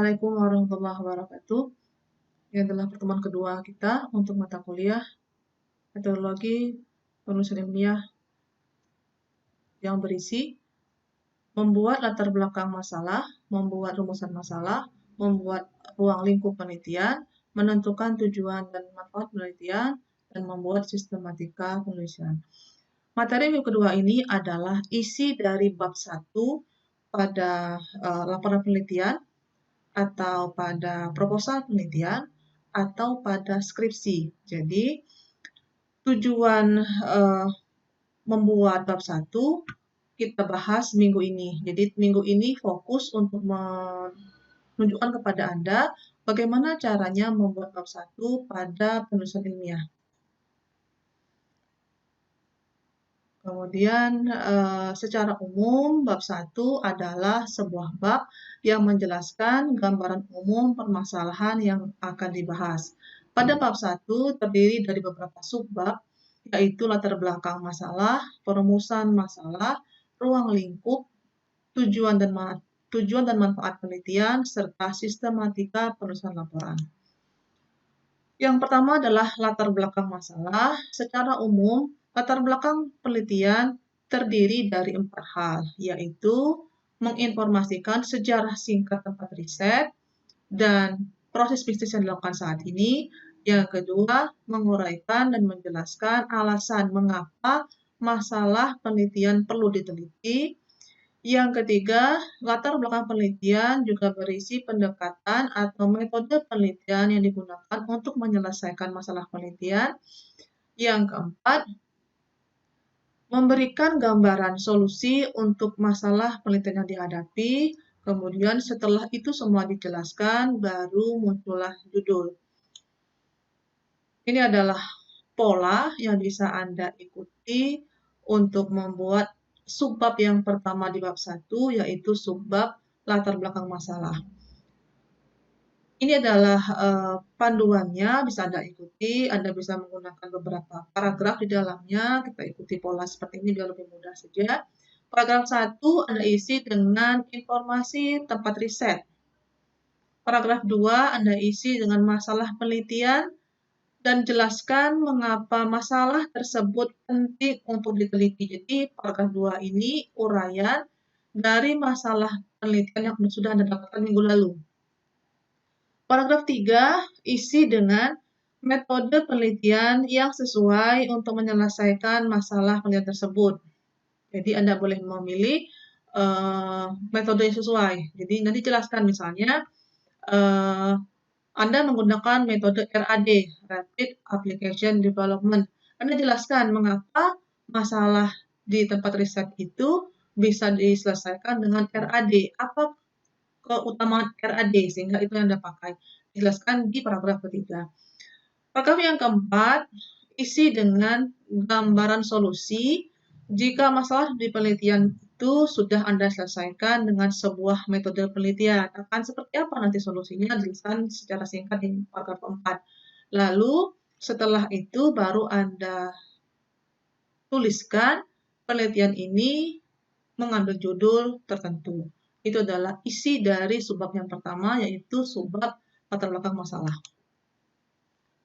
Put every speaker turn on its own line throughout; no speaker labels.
Assalamualaikum warahmatullahi wabarakatuh. Ini adalah pertemuan kedua kita untuk mata kuliah metodologi penulisan ilmiah yang berisi membuat latar belakang masalah, membuat rumusan masalah, membuat ruang lingkup penelitian, menentukan tujuan dan manfaat penelitian, dan membuat sistematika penulisan. Materi minggu kedua ini adalah isi dari bab 1 pada laporan penelitian, atau pada proposal penelitian, atau pada skripsi. Jadi, tujuan membuat bab 1 kita bahas minggu ini. Jadi, minggu ini fokus untuk menunjukkan kepada Anda bagaimana caranya membuat bab 1 pada penulisan ilmiah. Kemudian, secara umum, bab 1 adalah sebuah bab yang menjelaskan gambaran umum permasalahan yang akan dibahas. Pada bab 1 terdiri dari beberapa subbab, yaitu latar belakang masalah, perumusan masalah, ruang lingkup, tujuan dan manfaat penelitian, serta sistematika penulisan laporan. Yang pertama adalah latar belakang masalah. Secara umum, latar belakang penelitian terdiri dari 4 hal, yaitu menginformasikan sejarah singkat tempat riset dan proses bisnis yang dilakukan saat ini. Yang kedua, menguraikan dan menjelaskan alasan mengapa masalah penelitian perlu diteliti. Yang ketiga, latar belakang penelitian juga berisi pendekatan atau metode penelitian yang digunakan untuk menyelesaikan masalah penelitian. Yang keempat, memberikan gambaran solusi untuk masalah penelitian yang dihadapi. Kemudian setelah itu semua dijelaskan, baru muncullah judul. Ini adalah pola yang bisa Anda ikuti untuk membuat subbab yang pertama di bab 1, yaitu subbab latar belakang masalah. Ini adalah panduannya, bisa Anda ikuti. Anda bisa menggunakan beberapa paragraf di dalamnya. Kita ikuti pola seperti ini biar lebih mudah saja. Paragraf 1 Anda isi dengan informasi tempat riset. Paragraf 2 Anda isi dengan masalah penelitian dan jelaskan mengapa masalah tersebut penting untuk diteliti. Jadi, paragraf 2 ini uraian dari masalah penelitian yang sudah Anda dapatkan minggu lalu. Paragraf 3 isi dengan metode penelitian yang sesuai untuk menyelesaikan masalah penelitian tersebut. Jadi, Anda boleh memilih metode yang sesuai. Jadi, nanti jelaskan misalnya, Anda menggunakan metode RAD, Rapid Application Development. Anda jelaskan mengapa masalah di tempat riset itu bisa diselesaikan dengan RAD. Apa keutamaan RAD, sehingga itu yang Anda pakai. Dijelaskan di paragraf ketiga. Paragraf yang keempat, isi dengan gambaran solusi jika masalah di penelitian itu sudah Anda selesaikan dengan sebuah metode penelitian. Akan seperti apa nanti solusinya, dijelaskan secara singkat di paragraf keempat. Lalu, setelah itu baru Anda tuliskan penelitian ini mengambil judul tertentu. Itu adalah isi dari subbab yang pertama, yaitu subbab latar belakang masalah.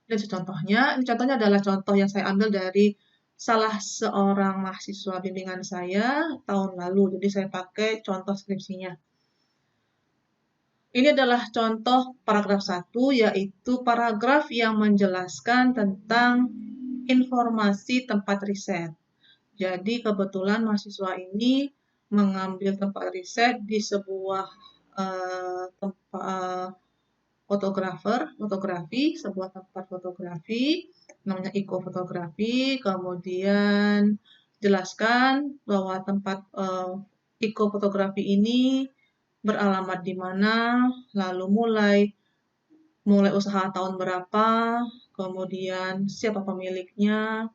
Dan contohnya, ini contohnya adalah contoh yang saya ambil dari salah seorang mahasiswa bimbingan saya tahun lalu. Jadi saya pakai contoh skripsinya. Ini adalah contoh paragraf 1, yaitu paragraf yang menjelaskan tentang informasi tempat riset. Jadi kebetulan mahasiswa ini mengambil tempat riset di sebuah sebuah tempat fotografi, namanya ekofotografi. Kemudian jelaskan bahwa tempat ekofotografi ini beralamat di mana, lalu mulai usaha tahun berapa, kemudian siapa pemiliknya,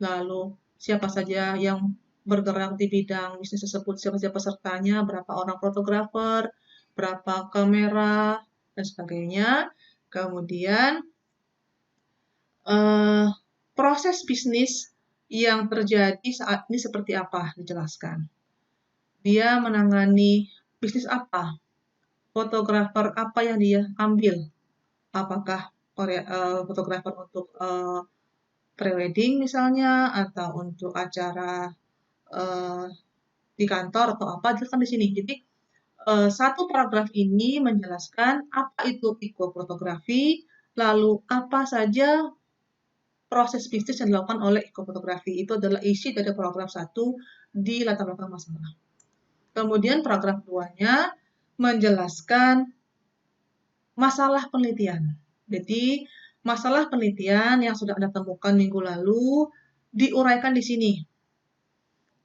lalu siapa saja yang bergerak di bidang bisnis tersebut, siapa pesertanya, berapa orang fotografer, berapa kamera, dan sebagainya. Kemudian, proses bisnis yang terjadi saat ini seperti apa, dijelaskan. Dia menangani bisnis apa, fotografer apa yang dia ambil. Apakah fotografer untuk prewedding misalnya, atau untuk acara eh, di kantor atau apa, jelaskan di sini. Jadi satu paragraf ini menjelaskan apa itu ekofotografi, lalu apa saja proses bisnis yang dilakukan oleh ekofotografi. Itu adalah isi dari paragraf 1 di latar belakang masalah. Kemudian paragraf 2-nya menjelaskan masalah penelitian. Jadi, masalah penelitian yang sudah Anda temukan minggu lalu diuraikan di sini.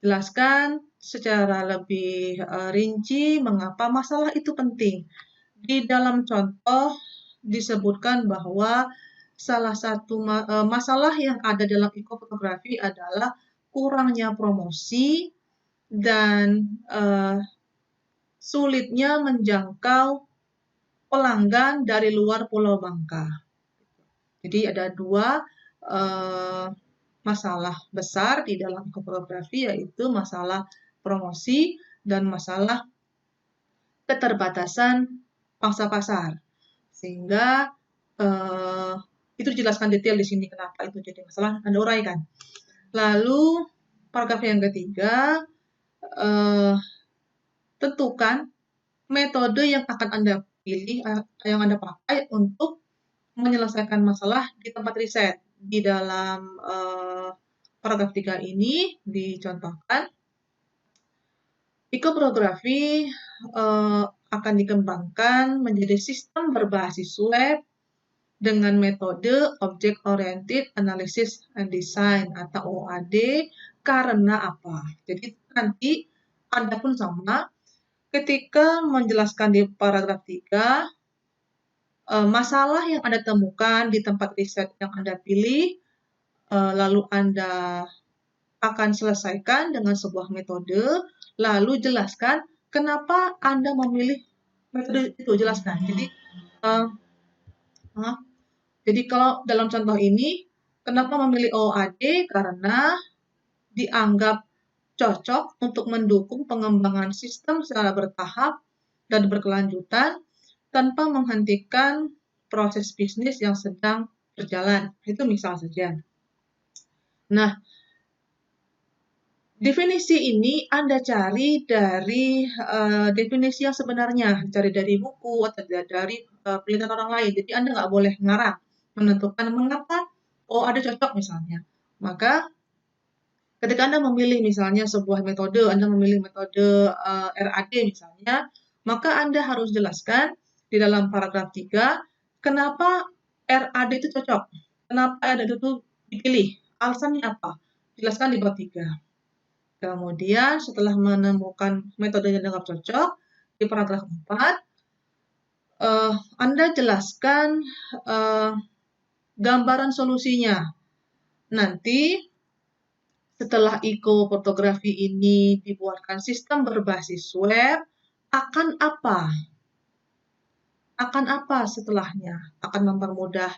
Jelaskan secara lebih rinci mengapa masalah itu penting. Di dalam contoh disebutkan bahwa salah satu masalah yang ada dalam ekofotografi adalah kurangnya promosi dan sulitnya menjangkau pelanggan dari luar Pulau Bangka. Jadi ada dua masalah besar di dalam ekofotografi, yaitu masalah promosi dan masalah keterbatasan pangsa pasar. Sehingga itu dijelaskan detail di sini kenapa itu jadi masalah, Anda uraikan. Lalu paragraf yang ketiga, tentukan metode yang akan Anda pilih, yang Anda pakai untuk menyelesaikan masalah di tempat riset. Di dalam paragraf 3 ini dicontohkan, ekofotografi akan dikembangkan menjadi sistem berbasis web dengan metode Object Oriented Analysis and Design atau OAD karena apa? Jadi nanti Anda pun sama, ketika menjelaskan di paragraf 3, masalah yang Anda temukan di tempat riset yang Anda pilih, lalu Anda akan selesaikan dengan sebuah metode, lalu jelaskan kenapa Anda memilih metode itu, jelaskan. Jadi kalau dalam contoh ini, kenapa memilih OAD? Karena dianggap cocok untuk mendukung pengembangan sistem secara bertahap dan berkelanjutan tanpa menghentikan proses bisnis yang sedang berjalan. Itu misal saja. Nah, definisi ini Anda cari dari definisi yang sebenarnya, cari dari buku atau dari penelitian orang lain. Jadi Anda nggak boleh ngarang, menentukan mengapa ada cocok misalnya. Maka ketika Anda memilih misalnya sebuah metode, Anda memilih metode RAD misalnya, maka Anda harus jelaskan di dalam paragraf 3, kenapa RAD itu cocok, kenapa RAD itu dipilih, alasannya apa, jelaskan di bab 3. Kemudian setelah menemukan metode yang dianggap cocok, di paragraf 4, Anda jelaskan gambaran solusinya. Nanti setelah ekofotografi ini dibuatkan sistem berbasis web, akan apa? Akan apa setelahnya? Akan mempermudah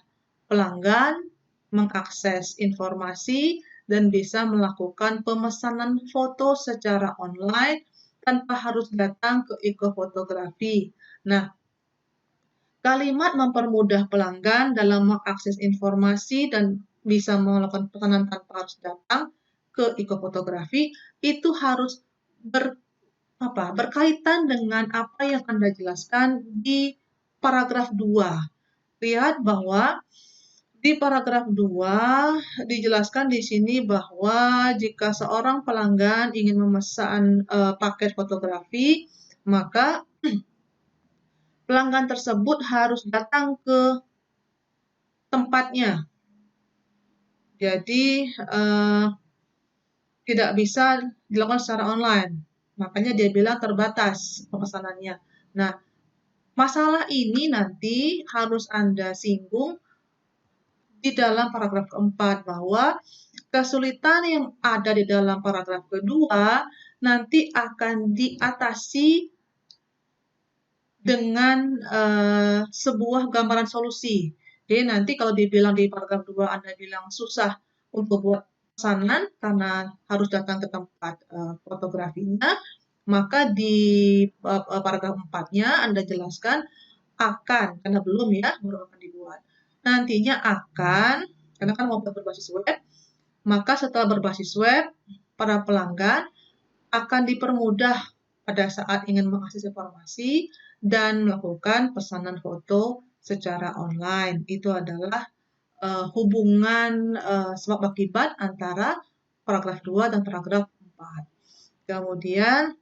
pelanggan mengakses informasi dan bisa melakukan pemesanan foto secara online tanpa harus datang ke ekofotografi. Nah, kalimat mempermudah pelanggan dalam mengakses informasi dan bisa melakukan pesanan tanpa harus datang ke ekofotografi itu harus berkaitan dengan apa yang Anda jelaskan di paragraf 2. Lihat bahwa di paragraf 2 dijelaskan di sini bahwa jika seorang pelanggan ingin memesan paket fotografi, maka pelanggan tersebut harus datang ke tempatnya. Jadi tidak bisa dilakukan secara online. Makanya dia bilang terbatas pemesanannya. Nah, masalah ini nanti harus Anda singgung di dalam paragraf keempat, bahwa kesulitan yang ada di dalam paragraf kedua nanti akan diatasi dengan sebuah gambaran solusi. Jadi nanti kalau dibilang di paragraf 2 Anda bilang susah untuk buat pesanan karena harus datang ke tempat fotografinya, Maka di paragraf 4-nya Anda jelaskan akan, karena belum ya, baru akan dibuat. Nantinya akan, karena kan mau berbasis web, maka setelah berbasis web, para pelanggan akan dipermudah pada saat ingin mengakses informasi dan melakukan pesanan foto secara online. Itu adalah hubungan sebab akibat antara paragraf 2 dan paragraf 4. Kemudian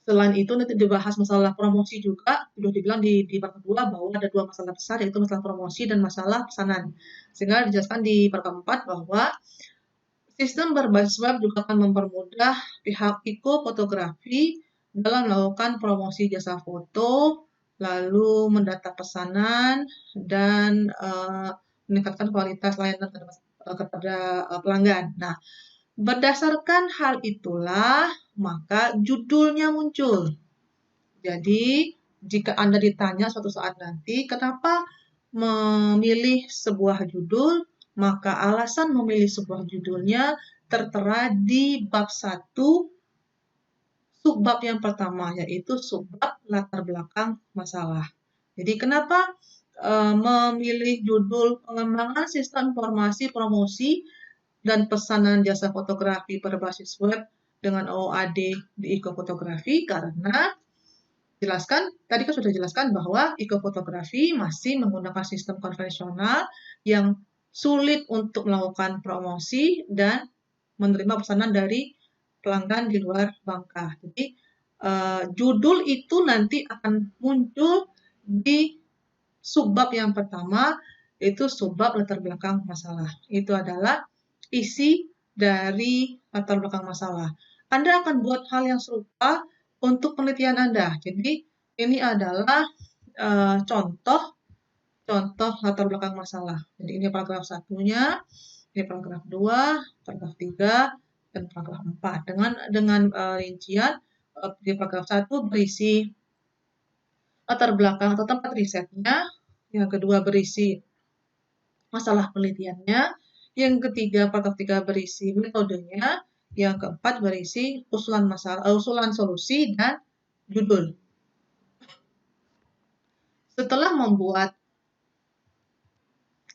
selain itu nanti dibahas masalah promosi juga, sudah dibilang di paragraf 2 bahwa ada dua masalah besar, yaitu masalah promosi dan masalah pesanan. Sehingga dijelaskan di paragraf 4 bahwa sistem berbasis web juga akan mempermudah pihak Iko Fotografi dalam melakukan promosi jasa foto, lalu mendata pesanan, dan meningkatkan kualitas layanan kepada pelanggan. Nah, berdasarkan hal itulah, maka judulnya muncul. Jadi, jika Anda ditanya suatu saat nanti, kenapa memilih sebuah judul, maka alasan memilih sebuah judulnya tertera di bab 1, subbab yang pertama, yaitu subbab latar belakang masalah. Jadi, kenapa memilih judul pengembangan sistem informasi promosi dan pesanan jasa fotografi berbasis web dengan OOAD di Iko Fotografi? Karena tadi kan sudah jelaskan bahwa Iko Fotografi masih menggunakan sistem konvensional yang sulit untuk melakukan promosi dan menerima pesanan dari pelanggan di luar Bangka. Jadi judul itu nanti akan muncul di subbab yang pertama, yaitu subbab latar belakang masalah. Itu adalah isi dari latar belakang masalah. Anda akan buat hal yang serupa untuk penelitian Anda. Jadi ini adalah contoh latar belakang masalah. Jadi ini paragraf 1-nya, ini paragraf 2, paragraf 3, dan paragraf 4. Dengan rincian di paragraf 1 berisi latar belakang atau tempat risetnya, yang kedua berisi masalah penelitiannya, yang ketiga paragraf 3 berisi metodenya, yang keempat berisi usulan solusi dan judul. Setelah membuat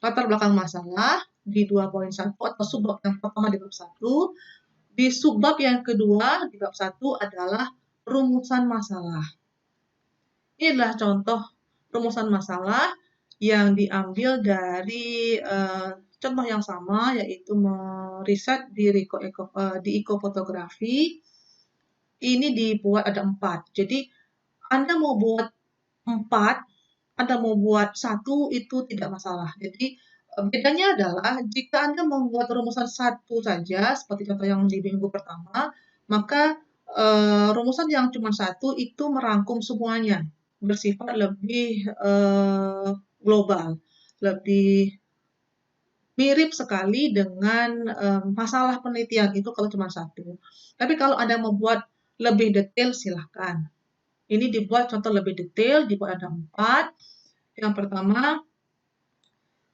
latar belakang masalah di 2.1 atau subbab yang pertama di bab 1, di subbab yang kedua di bab 1 adalah rumusan masalah. Ini adalah contoh rumusan masalah yang diambil dari contoh yang sama, yaitu meriset di Iko Fotografi. Ini dibuat ada 4. Jadi Anda mau buat 4, Anda mau buat 1 itu tidak masalah. Jadi bedanya adalah jika Anda membuat rumusan 1 saja, seperti contoh yang di minggu pertama, maka rumusan yang cuma 1 itu merangkum semuanya, bersifat lebih global, lebih mirip sekali dengan masalah penelitian itu kalau cuma 1. Tapi kalau Anda membuat lebih detail, silahkan. Ini dibuat contoh lebih detail, dibuat ada 4. Yang pertama,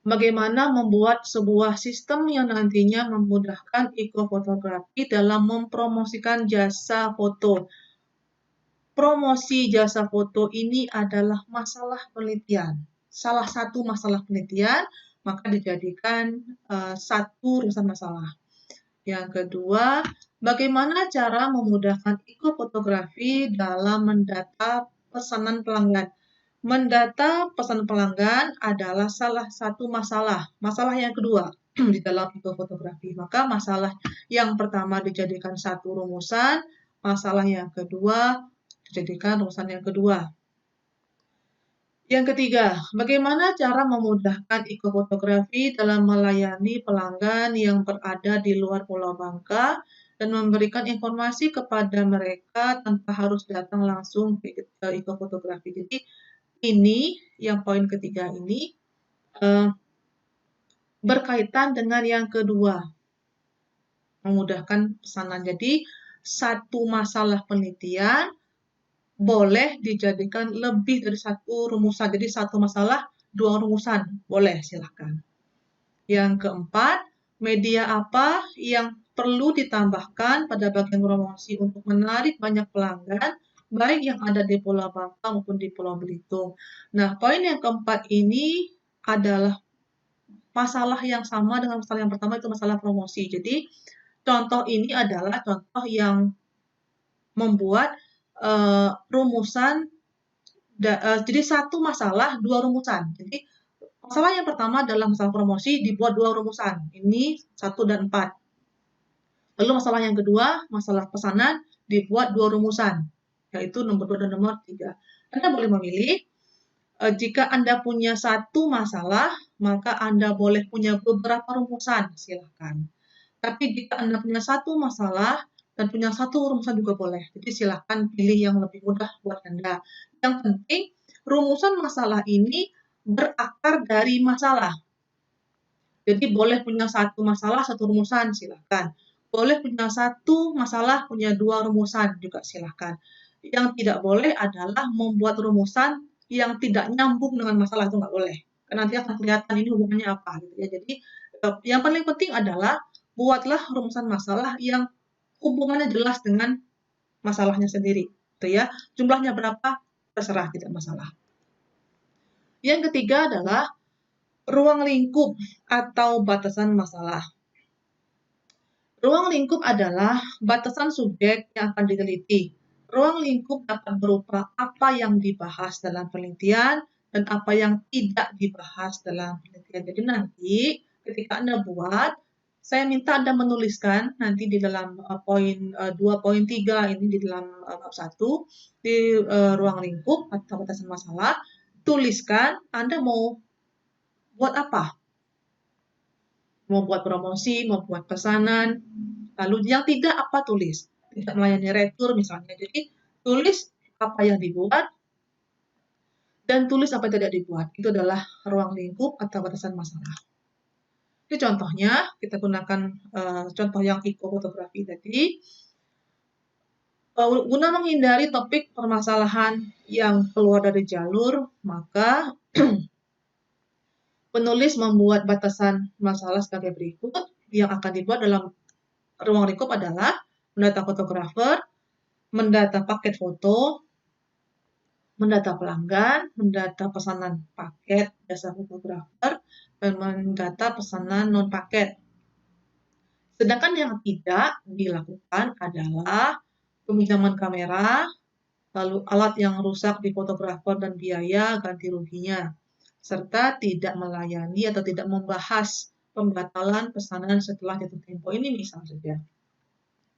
bagaimana membuat sebuah sistem yang nantinya memudahkan Iko Fotografi dalam mempromosikan jasa foto. Promosi jasa foto ini adalah masalah penelitian. Salah satu masalah penelitian, maka dijadikan satu rumusan masalah. Yang kedua, bagaimana cara memudahkan Iko Fotografi dalam mendata pesanan pelanggan. Mendata pesanan pelanggan adalah salah satu masalah yang kedua di dalam Iko Fotografi. Maka masalah yang pertama dijadikan satu rumusan, masalah yang kedua dijadikan rumusan yang kedua. Yang ketiga, bagaimana cara memudahkan Iko Fotografi dalam melayani pelanggan yang berada di luar Pulau Bangka dan memberikan informasi kepada mereka tanpa harus datang langsung ke Iko Fotografi. Jadi ini, yang poin ketiga ini, berkaitan dengan yang kedua, memudahkan pesanan. Jadi satu masalah penelitian boleh dijadikan lebih dari satu rumusan. Jadi satu masalah, 2 rumusan. Boleh, silahkan. Yang keempat, media apa yang perlu ditambahkan pada bagian promosi untuk menarik banyak pelanggan, baik yang ada di Pulau Bangka maupun di Pulau Belitung. Nah, poin yang keempat ini adalah masalah yang sama dengan masalah yang pertama, itu masalah promosi. Jadi, contoh ini adalah contoh yang membuat rumusan, jadi satu masalah, dua rumusan. Jadi, masalah yang pertama adalah masalah promosi, dibuat dua rumusan. Ini 1 dan 4. Lalu masalah yang kedua, masalah pesanan, dibuat dua rumusan, yaitu nomor 2 dan nomor 3. Anda boleh memilih, jika Anda punya satu masalah, maka Anda boleh punya beberapa rumusan, silakan. Tapi jika Anda punya satu masalah dan punya satu rumusan juga boleh. Jadi silakan pilih yang lebih mudah buat Anda. Yang penting, rumusan masalah ini berakar dari masalah. Jadi boleh punya satu masalah, satu rumusan, silakan. Boleh punya satu masalah, punya dua rumusan juga silakan. Yang tidak boleh adalah membuat rumusan yang tidak nyambung dengan masalah, itu nggak boleh. Karena nanti akan kelihatan ini hubungannya apa. Gitu ya. Jadi yang paling penting adalah buatlah rumusan masalah yang hubungannya jelas dengan masalahnya sendiri. Gitu ya. Jumlahnya berapa, terserah, tidak masalah. Yang ketiga adalah ruang lingkup atau batasan masalah. Ruang lingkup adalah batasan subjek yang akan diteliti. Ruang lingkup dapat berupa apa yang dibahas dalam penelitian dan apa yang tidak dibahas dalam penelitian. Jadi nanti ketika Anda buat, saya minta Anda menuliskan nanti di dalam poin 2.3 ini di dalam bab 1 di ruang lingkup atau batasan masalah, tuliskan Anda mau buat apa? Mau buat promosi, mau buat pesanan, lalu yang tidak apa tulis. Tidak melayani retur misalnya. Jadi tulis apa yang dibuat dan tulis apa yang tidak dibuat. Itu adalah ruang lingkup atau batasan masalah. Ini contohnya, kita gunakan contoh yang ekofotografi tadi. Guna menghindari topik permasalahan yang keluar dari jalur, maka penulis membuat batasan masalah sebagai berikut. Yang akan dibuat dalam ruang lingkup adalah mendata fotografer, mendata paket foto, mendata pelanggan, mendata pesanan paket jasa fotografer, dan mendata pesanan non-paket. Sedangkan yang tidak dilakukan adalah peminjaman kamera, lalu alat yang rusak di fotografer dan biaya ganti ruginya, serta tidak melayani atau tidak membahas pembatalan pesanan setelah jatuh tempo. Ini misal saja.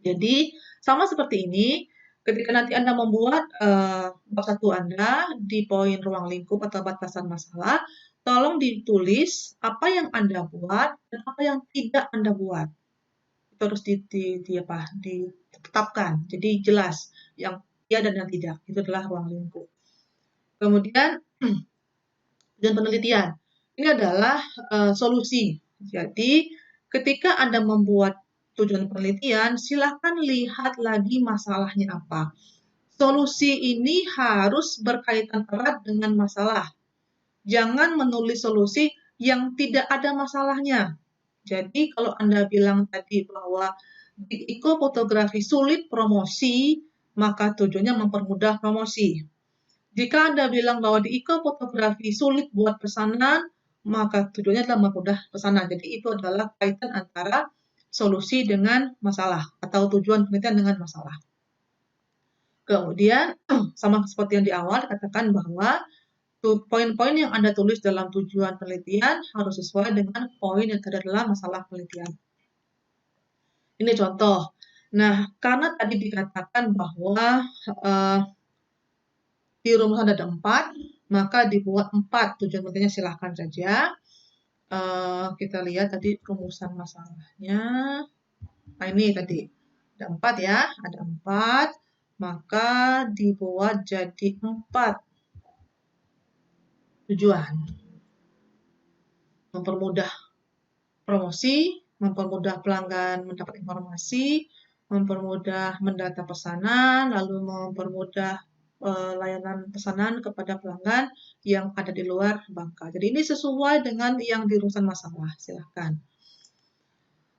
Jadi, sama seperti ini, ketika nanti Anda membuat bab 1 Anda di poin ruang lingkup atau batasan masalah, tolong ditulis apa yang Anda buat dan apa yang tidak Anda buat. Itu harus ditetapkan. Jadi jelas yang ya dan yang tidak. Itu adalah ruang lingkup. Kemudian, tujuan penelitian. Ini adalah solusi. Jadi, ketika Anda membuat tujuan penelitian, silakan lihat lagi masalahnya apa. Solusi ini harus berkaitan erat dengan masalah. Jangan menulis solusi yang tidak ada masalahnya. Jadi, kalau Anda bilang tadi bahwa di ekofotografi sulit promosi, maka tujuannya mempermudah promosi. Jika Anda bilang bahwa di ekofotografi sulit buat pesanan, maka tujuannya adalah mempermudah pesanan. Jadi itu adalah kaitan antara solusi dengan masalah atau tujuan penelitian dengan masalah. Kemudian, sama seperti yang di awal, dikatakan bahwa poin-poin yang Anda tulis dalam tujuan penelitian harus sesuai dengan poin yang ada dalam masalah penelitian. Ini contoh. Nah, karena tadi dikatakan bahwa di rumusan ada 4, maka dibuat 4 tujuan penelitiannya, silahkan saja. Kita lihat tadi rumusan masalahnya. Nah, ini tadi ada 4 ya, ada 4, maka dibuat jadi 4 tujuan. Mempermudah promosi, mempermudah pelanggan mendapat informasi, mempermudah mendata pesanan, lalu mempermudah layanan pesanan kepada pelanggan yang ada di luar Bangka. Jadi ini sesuai dengan yang di rumusan masalah, silahkan.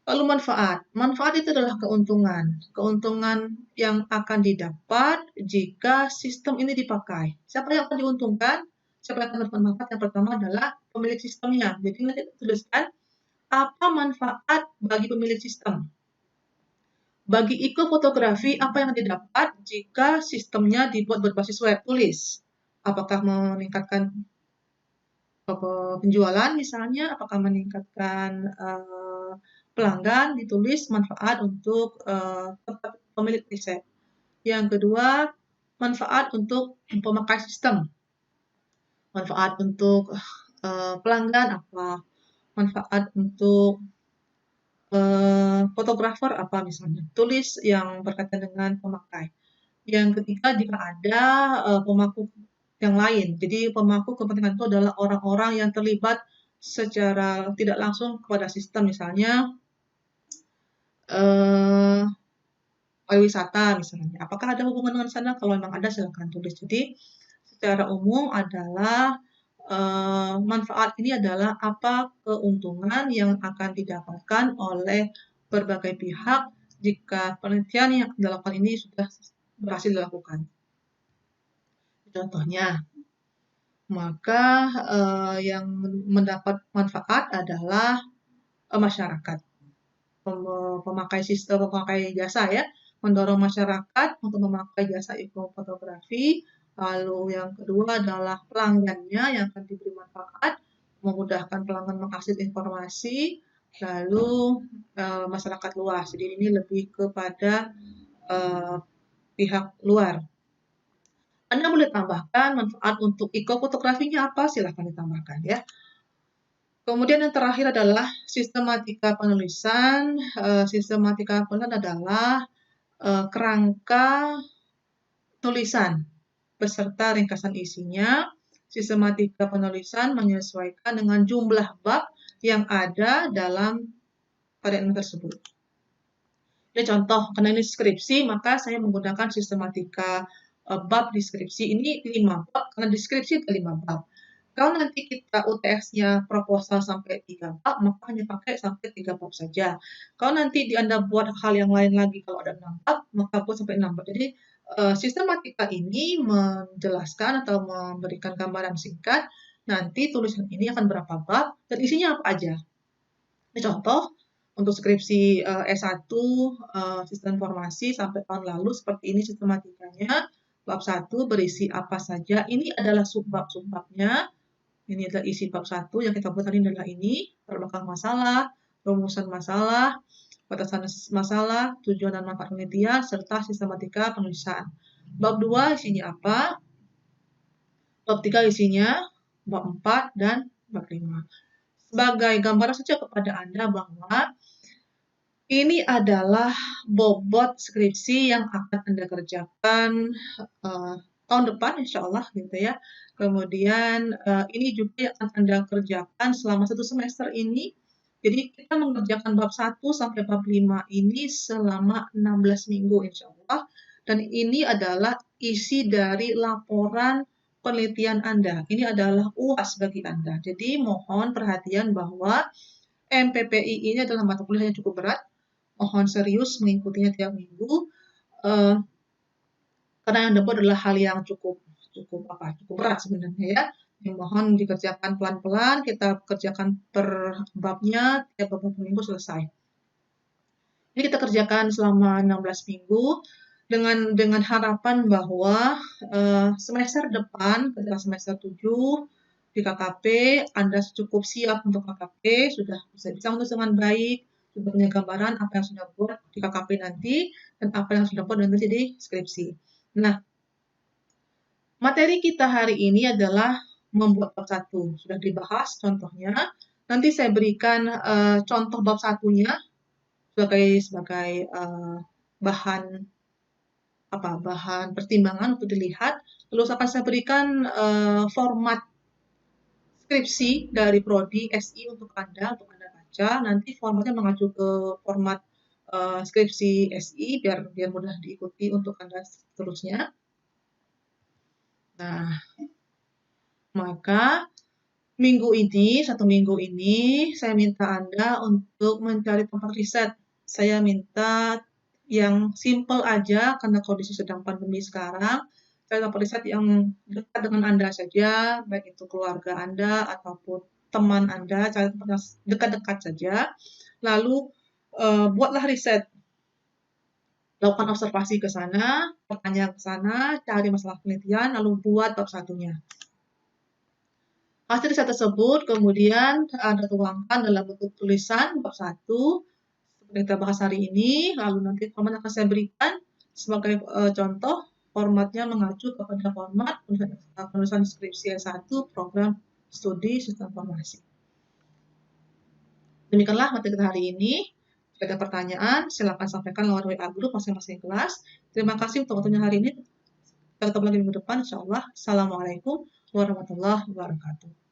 Lalu manfaat. Manfaat itu adalah keuntungan. Keuntungan yang akan didapat jika sistem ini dipakai. Siapa yang akan diuntungkan? Siapa yang akan mendapat manfaat? Yang pertama adalah pemilik sistemnya. Jadi nanti tuliskan apa manfaat bagi pemilik sistem. Bagi ekofotografi, apa yang didapat jika sistemnya dibuat berbasis web? Tulis. Apakah meningkatkan penjualan misalnya, apakah meningkatkan pelanggan, ditulis manfaat untuk pemilik riset. Yang kedua, manfaat untuk pemakai sistem. Manfaat untuk pelanggan apa? Manfaat untuk fotografer apa misalnya. Tulis yang berkaitan dengan pemakai. Yang ketiga, jika ada pemangku yang lain. Jadi pemangku kepentingan itu adalah orang-orang yang terlibat secara tidak langsung kepada sistem, misalnya pariwisata misalnya. Apakah ada hubungan dengan sana? Kalau memang ada, silakan tulis. Jadi secara umum adalah manfaat ini adalah apa keuntungan yang akan didapatkan oleh berbagai pihak jika penelitian yang dilakukan ini sudah berhasil dilakukan. Contohnya, maka yang mendapat manfaat adalah masyarakat, pemakai sistem, pemakai jasa ya, mendorong masyarakat untuk memakai jasa ekofotografi. Lalu yang kedua adalah pelanggannya yang akan diberi manfaat, memudahkan pelanggan mengakses informasi, lalu masyarakat luas. Jadi ini lebih kepada pihak luar. Anda boleh tambahkan manfaat untuk ekofotografinya apa, silahkan ditambahkan ya. Kemudian yang terakhir adalah sistematika penulisan. Sistematika penulisan adalah kerangka tulisan beserta ringkasan isinya. Sistematika penulisan menyesuaikan dengan jumlah bab yang ada dalam varian tersebut. Ini contoh, karena ini skripsi, maka saya menggunakan sistematika bab deskripsi. Ini 5 bab, karena deskripsi ada 5 bab. Kalau nanti kita UTS-nya proposal sampai 3 bab, maka hanya pakai sampai 3 bab saja. Kalau nanti Anda buat hal yang lain lagi, kalau ada 6 bab, maka buat sampai 6 bab. Jadi sistematika ini menjelaskan atau memberikan gambaran singkat, nanti tulisan ini akan berapa bab, dan isinya apa aja. Ini contoh, untuk skripsi S1 sistem informasi sampai tahun lalu seperti ini sistematikanya. Bab 1 berisi apa saja. Ini adalah subbab-subbabnya. Ini adalah isi bab 1 yang kita buat tadi adalah ini, latar belakang masalah, rumusan masalah, batasan masalah, tujuan dan manfaat penelitian, serta sistematika penulisan. Bab 2 isinya apa? Bab 3 isinya, bab 4 dan bab 5. Sebagai gambaran saja kepada Anda bahwa ini adalah bobot skripsi yang akan Anda kerjakan tahun depan, insya Allah gitu ya. Kemudian ini juga yang akan Anda kerjakan selama 1 semester ini. Jadi kita mengerjakan bab 1 sampai bab 5 ini selama 16 minggu insya Allah. Dan ini adalah isi dari laporan penelitian Anda. Ini adalah UAS bagi Anda. Jadi mohon perhatian bahwa MPPI ini adalah mata kuliah yang cukup berat. Mohon serius mengikutinya tiap minggu. Karena yang dapat adalah hal yang cukup berat sebenarnya ya. Yang mohon dikerjakan pelan-pelan, kita kerjakan per babnya, tiap beberapa minggu selesai. Ini kita kerjakan selama 16 minggu dengan harapan bahwa semester depan, ketika semester 7 di KKP, Anda cukup siap untuk KKP, sudah bisa menulis dengan baik, sudah punya gambaran apa yang sudah buat di KKP nanti, dan apa yang sudah buat nanti di skripsi. Nah, materi kita hari ini adalah membuat bab 1. Sudah dibahas contohnya. Nanti saya berikan contoh bab 1-nya sebagai bahan pertimbangan untuk dilihat. Lalu akan saya berikan format skripsi dari Prodi SI untuk Anda baca. Nanti formatnya mengacu ke format skripsi SI biar mudah diikuti untuk Anda seterusnya. Nah, maka Satu minggu ini, saya minta Anda untuk mencari tempat riset. Saya minta yang simple aja, karena kondisi sedang pandemi sekarang. Cari tempat riset yang dekat dengan Anda saja, baik itu keluarga Anda ataupun teman Anda, cari tempat yang dekat-dekat saja. Lalu, buatlah riset. Lakukan observasi ke sana, bertanya ke sana, cari masalah penelitian, lalu buat bab satunya. Hasil riset tersebut kemudian Anda tuangkan dalam bentuk tulisan bab 1 seperti kita bahas hari ini, lalu nanti format akan saya berikan sebagai contoh, formatnya mengacu kepada format penulisan skripsi S1 program studi sistem informasi. Demikianlah materi kita hari ini. Jika ada pertanyaan, silakan sampaikan lewat WA grup masing-masing kelas. Terima kasih untuk waktunya hari ini. Kita ketemu lagi minggu depan, insya Allah. Assalamualaikum warahmatullahi wabarakatuh.